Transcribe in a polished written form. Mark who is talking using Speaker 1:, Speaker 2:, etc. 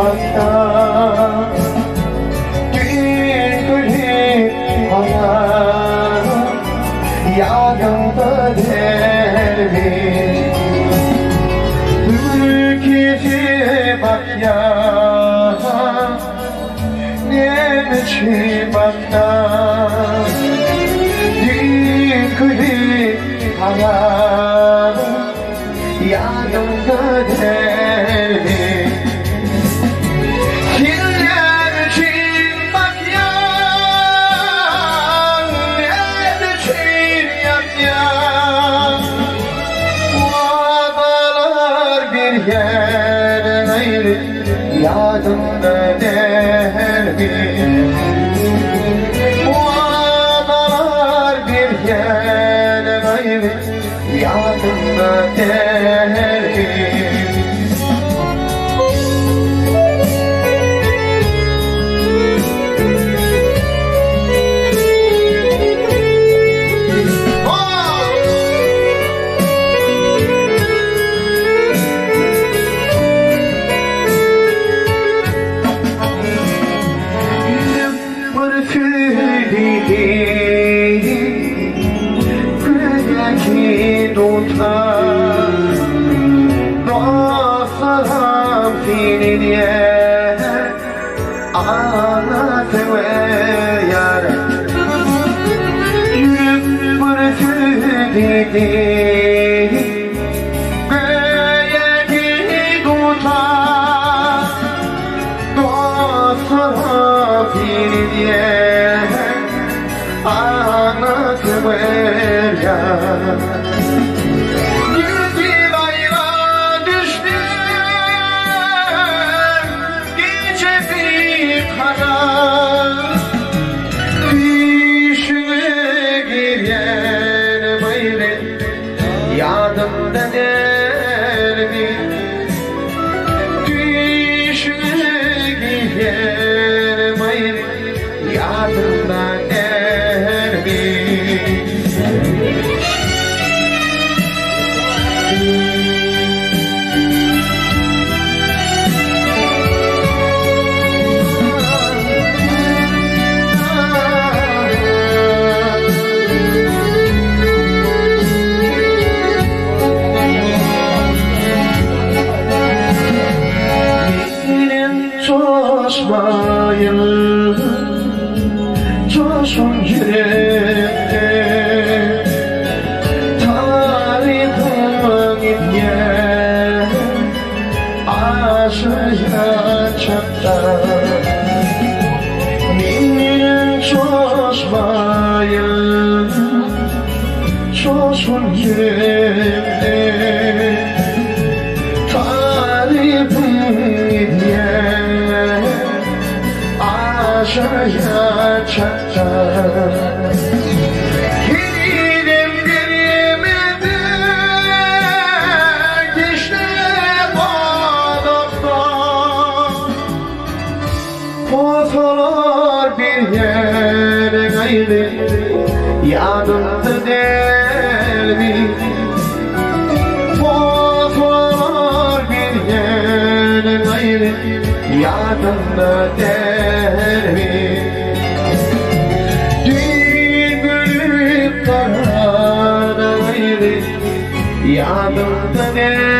Speaker 1: baktan gün gülü hayal yağında derdi ülkeci bak ya nemçi baktan gün gülü hayal yağında derdi yadımda derdi bu analar bir yer gayrı yadımda derdi Güneşi tutar Dostlarım seni diye anlatır yar Yürüp bırakır dedi Güneşi tutar Dostlarım seni diye anlatır yar Güldi bayrağa düştü gece bir karar Düşüne giren böyle yadımda derdi Düşüne giren böyle yadımda derdi Coşmayın, coşun yürekte Tarifin gitken aşağıya çapta Minin coşmayın, coşun yürekte Tarifin gitken aşağıya çapta Gidelim birimizde işte bağlıkta Fotolar bir yer gayrı yanımda derdi Fotolar bir yer gayrı yanımda derdi Dün gülüp karardı gayrı yanımda derdi